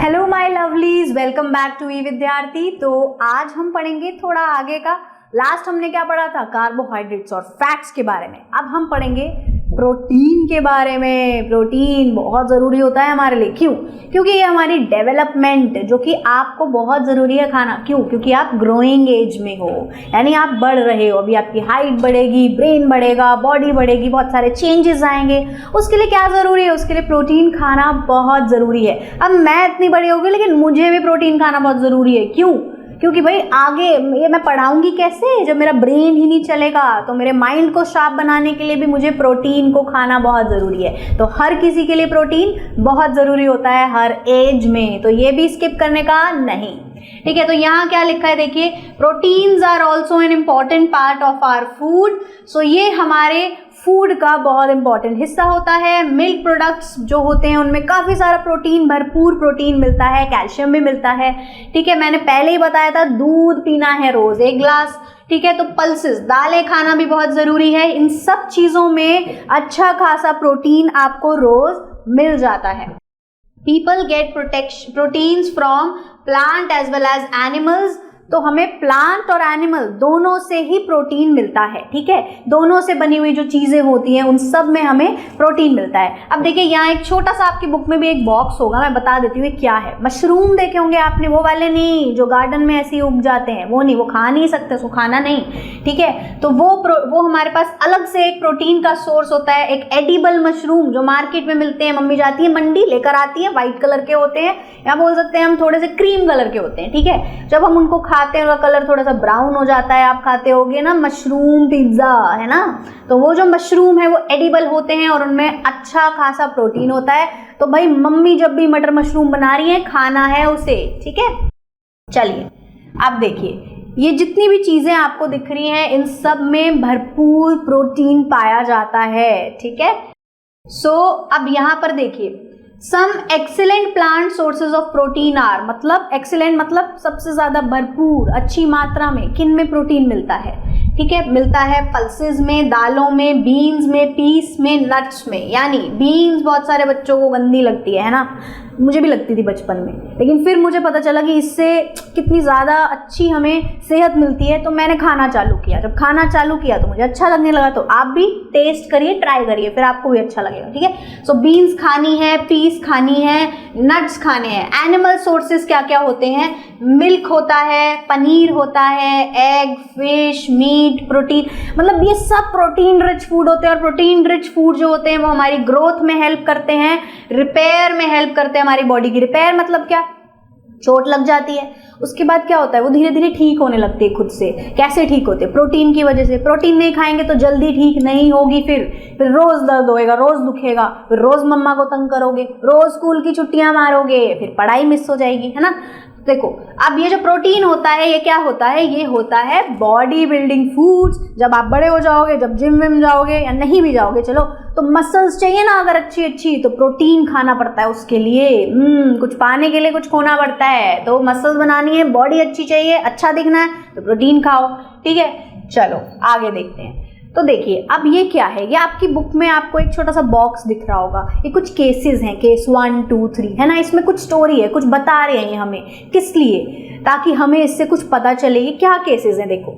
Hello my lovelies, welcome back to E Vidyarthi. तो आज हम पढ़ेंगे थोड़ा आगे का। लास्ट हमने क्या पढ़ा था? कार्बोहाइड्रेट्स और फैट्स के बारे में। अब हम पढ़ेंगे प्रोटीन के बारे में। प्रोटीन बहुत ज़रूरी होता है हमारे लिए। क्यों? क्योंकि ये हमारी डेवलपमेंट, जो कि आपको बहुत ज़रूरी है खाना। क्यों? क्योंकि आप ग्रोइंग एज में हो, यानी आप बढ़ रहे हो। अभी आपकी हाइट बढ़ेगी, ब्रेन बढ़ेगा, बॉडी बढ़ेगी, बहुत सारे चेंजेस आएंगे। उसके लिए क्या ज़रूरी है? उसके लिए प्रोटीन खाना बहुत ज़रूरी है। अब मैं इतनी बड़ी हो गई, लेकिन मुझे भी प्रोटीन खाना बहुत ज़रूरी है। क्यों? क्योंकि भाई आगे ये मैं पढ़ाऊंगी कैसे जब मेरा ब्रेन ही नहीं चलेगा? तो मेरे माइंड को शार्प बनाने के लिए भी मुझे प्रोटीन को खाना बहुत ज़रूरी है। तो हर किसी के लिए प्रोटीन बहुत ज़रूरी होता है, हर एज में। तो ये भी स्किप करने का नहीं। ठीक है, तो यहाँ क्या लिखा है देखिए, proteins are also an important part of our food. So ये हमारे फूड का बहुत इंपॉर्टेंट हिस्सा होता है। मिल्क प्रोडक्ट्स जो होते हैं उनमें काफ़ी सारा प्रोटीन, भरपूर प्रोटीन मिलता है, कैल्शियम भी मिलता है। ठीक है, मैंने पहले ही बताया था दूध पीना है रोज़ 1 गिलास। ठीक है, तो पल्सेस, दालें खाना भी बहुत ज़रूरी है। इन सब चीज़ों में अच्छा खासा प्रोटीन आपको रोज़ मिल जाता है। People get proteins from plant as well as animals. तो हमें प्लांट और एनिमल दोनों से ही प्रोटीन मिलता है। ठीक है, दोनों से बनी हुई जो चीज़ें होती हैं उन सब में हमें प्रोटीन मिलता है। अब देखिए यहाँ एक छोटा सा आपकी बुक में भी एक बॉक्स होगा, मैं बता देती हूँ क्या है। मशरूम देखे होंगे आपने, वो वाले नहीं जो गार्डन में ऐसे ही उग जाते हैं, वो नहीं, वो खा नहीं सकते, उसको खाना नहीं। ठीक है, तो वो हमारे पास अलग से एक प्रोटीन का सोर्स होता है। एक एडिबल मशरूम जो मार्केट में मिलते हैं, मम्मी जाती है मंडी लेकर आती है, व्हाइट कलर के होते हैं, या बोल सकते हैं हम थोड़े से क्रीम कलर के होते हैं। ठीक है, जब हम उनको खाते हैं उनका कलर थोड़ा सा ब्राउन हो जाता है। आप खाते होगे ना मशरूम पिज्जा, है ना? तो वो जो मशरूम है वो एडिबल होते हैं और उनमें अच्छा खासा प्रोटीन होता है। तो भाई मम्मी जब भी मटर मशरूम बना रही है, खाना है उसे। ठीक है, चलिए अब देखिए, ये जितनी भी चीजें आपको दिख रही हैं इन सब में भरपूर प्रोटीन पाया जाता है। ठीक है, सो अब यहाँ पर देखिए, some excellent plant sources of protein are, मतलब एक्सीलेंट मतलब सबसे ज्यादा भरपूर, अच्छी मात्रा में किन में प्रोटीन मिलता है? ठीक है, मिलता है पल्सेस में, दालों में, बीन्स में, पीस में, नट्स में। यानी बीन्स बहुत सारे बच्चों को गंदी लगती है ना? मुझे भी लगती थी बचपन में, लेकिन फिर मुझे पता चला कि इससे कितनी ज़्यादा अच्छी हमें सेहत मिलती है, तो मैंने खाना चालू किया। जब खाना चालू किया तो मुझे अच्छा लगने लगा। तो आप भी टेस्ट करिए, ट्राई करिए, फिर आपको भी अच्छा लगेगा। ठीक है, सो बीन्स खानी है, पीस खानी है, नट्स खाने हैं। एनिमल सोर्सेज क्या क्या होते हैं? मिल्क होता है, पनीर होता है, एग, फिश, मीट, प्रोटीन, मतलब ये सब प्रोटीन रिच फूड होते हैं। और प्रोटीन रिच फूड जो होते हैं वो हमारी ग्रोथ में हेल्प करते हैं, रिपेयर में हेल्प करते हैं। हमारी बॉडी की रिपेयर मतलब क्या? चोट लग जाती है, उसके बाद क्या होता है, वो धीरे धीरे ठीक होने लगती है खुद से। कैसे ठीक होते हैं? प्रोटीन की वजह से। प्रोटीन नहीं खाएंगे तो जल्दी ठीक नहीं होगी, फिर रोज दर्द होएगा, रोज दुखेगा, फिर रोज मम्मा को तंग करोगे, रोज स्कूल की छुट्टियां मारोगे, फिर पढ़ाई मिस हो जाएगी, है ना? देखो, अब ये जो प्रोटीन होता है ये क्या होता है? ये होता है बॉडी बिल्डिंग फूड्स। जब आप बड़े हो जाओगे, जब जिम विम जाओगे या नहीं भी जाओगे, चलो, तो मसल्स चाहिए ना अगर अच्छी, तो प्रोटीन खाना पड़ता है उसके लिए। कुछ पाने के लिए कुछ खोना पड़ता है। तो मसल्स बनानी है, बॉडी अच्छी चाहिए, अच्छा दिखना है, तो प्रोटीन खाओ। ठीक है, चलो आगे देखते हैं। तो देखिए, अब ये क्या है? ये आपकी बुक में आपको एक छोटा सा बॉक्स दिख रहा होगा। ये कुछ केसेस हैं, केस 1, 2, 3, है ना? इसमें कुछ स्टोरी है, कुछ बता रहे हैं ये हमें। किस लिए? ताकि हमें इससे कुछ पता चले ये क्या केसेस हैं। देखो,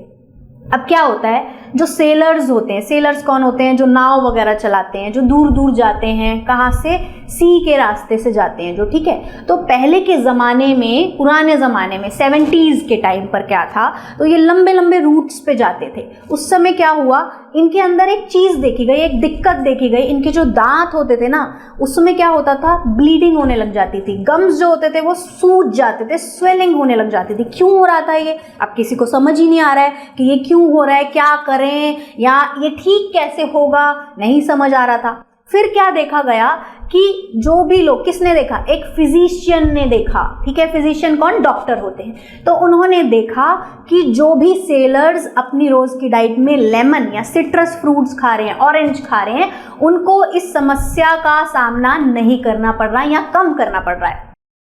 अब क्या होता है, जो सेलर्स होते हैं, सेलर्स कौन होते हैं? जो नाव वगैरह चलाते हैं, जो दूर दूर जाते हैं। कहाँ से? सी के रास्ते से जाते हैं जो। ठीक है, तो पहले के ज़माने में, पुराने ज़माने में 70s के टाइम पर क्या था, तो ये लंबे लंबे रूट्स पे जाते थे। उस समय क्या हुआ, इनके अंदर एक चीज़ देखी गई, एक दिक्कत देखी गई। इनके जो दांत होते थे ना, उस समय क्या होता था, ब्लीडिंग होने लग जाती थी। गम्स जो होते थे वो सूज जाते थे, स्वेलिंग होने लग जाती थी। क्यों हो रहा था ये? अब किसी को समझ ही नहीं आ रहा है कि ये क्यों हो रहा है, क्या करें, या ये ठीक कैसे होगा, नहीं समझ आ रहा था। फिर क्या देखा गया कि जो भी लोग, किसने देखा? एक फिजिशियन ने देखा। ठीक है, फिजिशियन कौन? डॉक्टर होते हैं। तो उन्होंने देखा कि जो भी सेलर्स अपनी रोज की डाइट में लेमन या सिट्रस फ्रूट्स खा रहे हैं, ऑरेंज खा रहे हैं, उनको इस समस्या का सामना नहीं करना पड़ रहा है या कम करना पड़ रहा है।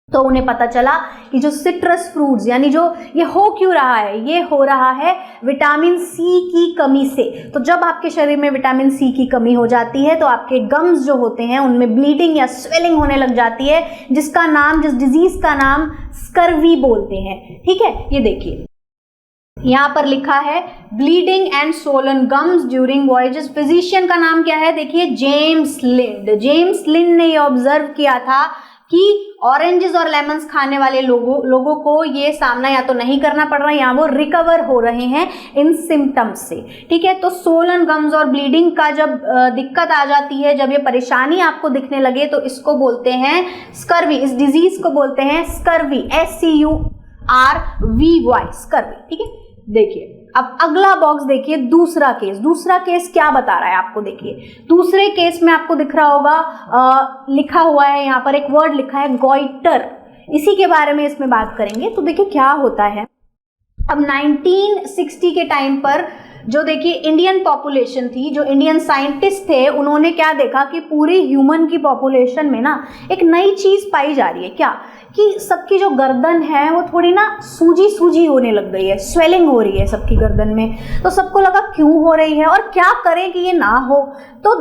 तो उन्हें पता चला कि जो सिट्रस फ्रूट्स यानी जो ये हो क्यों रहा है, ये हो रहा है विटामिन सी की कमी से। तो जब आपके शरीर में विटामिन सी की कमी हो जाती है तो आपके गम्स जो होते हैं उनमें ब्लीडिंग या स्वेलिंग होने लग जाती है, जिस डिजीज का नाम स्कर्वी बोलते हैं। ठीक है, ये देखिए यहाँ पर लिखा है bleeding and Solan gums during voyages. Physician का नाम क्या है, देखिए जेम्स लिंड। जेम्स लिंड ने ये ऑब्जर्व किया था कि ऑरेंजेस और लेमन्स खाने वाले लोगों को ये सामना या तो नहीं करना पड़ रहा है या वो रिकवर हो रहे हैं इन सिम्टम्स से। ठीक है, तो सोलन गम्स और ब्लीडिंग का जब दिक्कत आ जाती है, जब ये परेशानी आपको दिखने लगे तो इसको बोलते हैं स्कर्वी। इस डिजीज को बोलते हैं स्कर्वी, SCURVY, स्कर्वी। ठीक है, देखिए अब अगला बॉक्स देखिए, दूसरा केस क्या बता रहा है आपको। देखिए दूसरे केस में आपको दिख रहा होगा लिखा हुआ है यहाँ पर एक वर्ड लिखा है गॉइटर। इसी के बारे में इसमें बात करेंगे। तो देखिए क्या होता है, अब 1960 के टाइम पर जो देखिए इंडियन पॉपुलेशन थी, जो इंडियन साइंटिस्ट थे, उन्होंने क्या देखा कि पूरी ह्यूमन की पॉपुलेशन में ना एक नई चीज पाई जा रही है। क्या कि सबकी जो गर्दन है वो थोड़ी ना सूजी होने लग गई है, स्वेलिंग हो रही है सबकी गर्दन में। तो सबको लगा क्यों हो रही है और क्या करें कि ये ना हो। तो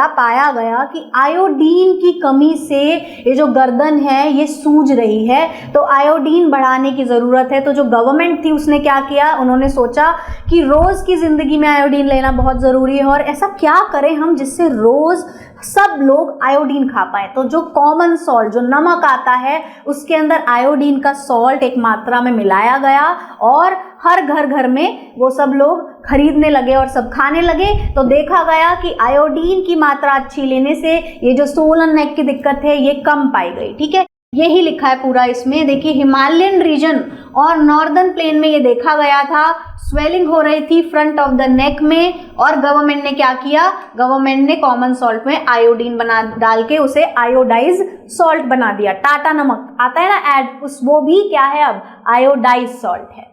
पाया गया कि आयोडीन की कमी से ये जो गर्दन है ये सूज रही है, तो आयोडीन बढ़ाने की ज़रूरत है। तो जो गवर्नमेंट थी उसने क्या किया, उन्होंने सोचा कि रोज़ की ज़िंदगी में आयोडीन लेना बहुत ज़रूरी है और ऐसा क्या करें हम जिससे रोज़ सब लोग आयोडीन खा पाए। तो जो कॉमन सॉल्ट, जो नमक आता है, उसके अंदर आयोडीन का सॉल्ट एक मात्रा में मिलाया गया और हर घर में वो सब लोग खरीदने लगे और सब खाने लगे। तो देखा गया कि आयोडीन की मात्रा अच्छी लेने से ये जो सोलन नेक की दिक्कत है ये कम पाई गई। ठीक है, यही लिखा है पूरा इसमें। देखिए हिमालयन रीजन और नॉर्दर्न प्लेन में ये देखा गया था, स्वेलिंग हो रही थी फ्रंट ऑफ द नेक में, और गवर्नमेंट ने क्या किया, गवर्नमेंट ने कॉमन सॉल्ट में आयोडीन डाल के उसे आयोडाइज सॉल्ट बना दिया। टाटा नमक आता है ना ऐड, वो भी क्या है अब आयोडाइज सॉल्ट है।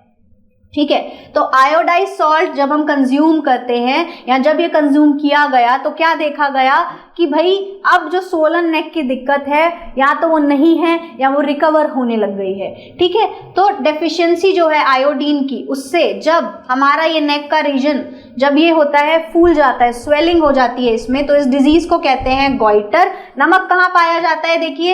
ठीक है, तो आयोडाइज सॉल्ट जब हम कंज्यूम करते हैं या जब ये कंज्यूम किया गया तो क्या देखा गया कि भाई अब जो सोलन नेक की दिक्कत है या तो वो नहीं है या वो रिकवर होने लग गई है। ठीक है, तो डेफिशिएंसी जो है आयोडीन की, उससे जब हमारा ये नेक का रीजन जब ये होता है फूल जाता है, स्वेलिंग हो जाती है इसमें, तो इस डिजीज को कहते हैं गॉइटर। नमक कहाँ पाया जाता है, देखिए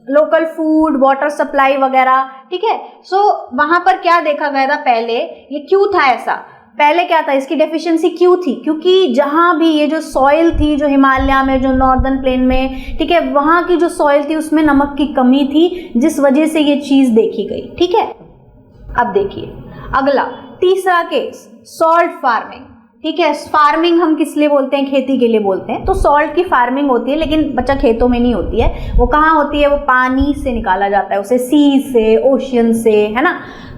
लोकल फूड, वाटर सप्लाई वगैरह। ठीक है, सो वहां पर क्या देखा गया था, पहले ये क्यों था ऐसा, पहले क्या था, इसकी डेफिशिएंसी क्यों थी, क्योंकि जहां भी ये जो सॉइल थी, जो हिमालय में, जो नॉर्दर्न प्लेन में, ठीक है, वहां की जो सॉइल थी उसमें नमक की कमी थी, जिस वजह से ये चीज देखी गई। ठीक है, अब देखिए अगला तीसरा केस, सॉल्ट फार्मिंग। ठीक है, फार्मिंग हम किस लिए बोलते हैं, खेती के लिए बोलते हैं। तो सॉल्ट की फार्मिंग होती है, लेकिन बच्चा खेतों में नहीं होती है, वो कहाँ होती है, वो पानी से निकाला जाता है उसे, सी से, ओशियन से, है ना।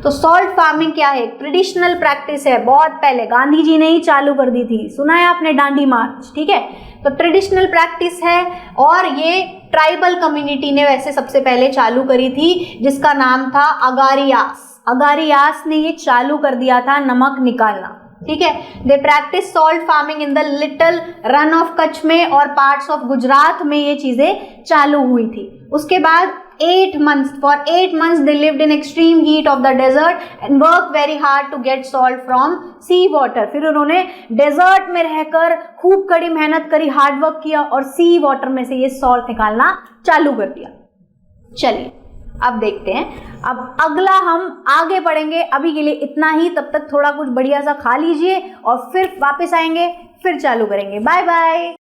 तो सॉल्ट फार्मिंग क्या है, ट्रेडिशनल प्रैक्टिस है, बहुत पहले गांधी जी ने ही चालू कर दी थी, सुना है आपने दांडी मार्च। ठीक है, तो ट्रेडिशनल प्रैक्टिस है और ये ट्राइबल कम्युनिटी ने वैसे सबसे पहले चालू करी थी, जिसका नाम था अगारियास ने ये चालू कर दिया था नमक निकालना। ठीक है, they practice salt farming in the little Rann of Kutch में और पार्ट्स ऑफ गुजरात में ये चीजें चालू हुई थी। उसके बाद 8 months they lived in extreme heat of the desert and worked very hard to get salt from sea water। फिर उन्होंने डेजर्ट में रहकर खूब कड़ी मेहनत करी, हार्ड वर्क किया और सी वाटर में से ये सॉल्ट निकालना चालू कर दिया। चलिए अब देखते हैं, अब अगला हम आगे बढ़ेंगे, अभी के लिए इतना ही। तब तक थोड़ा कुछ बढ़िया सा खा लीजिए और फिर वापस आएंगे, फिर चालू करेंगे। Bye bye.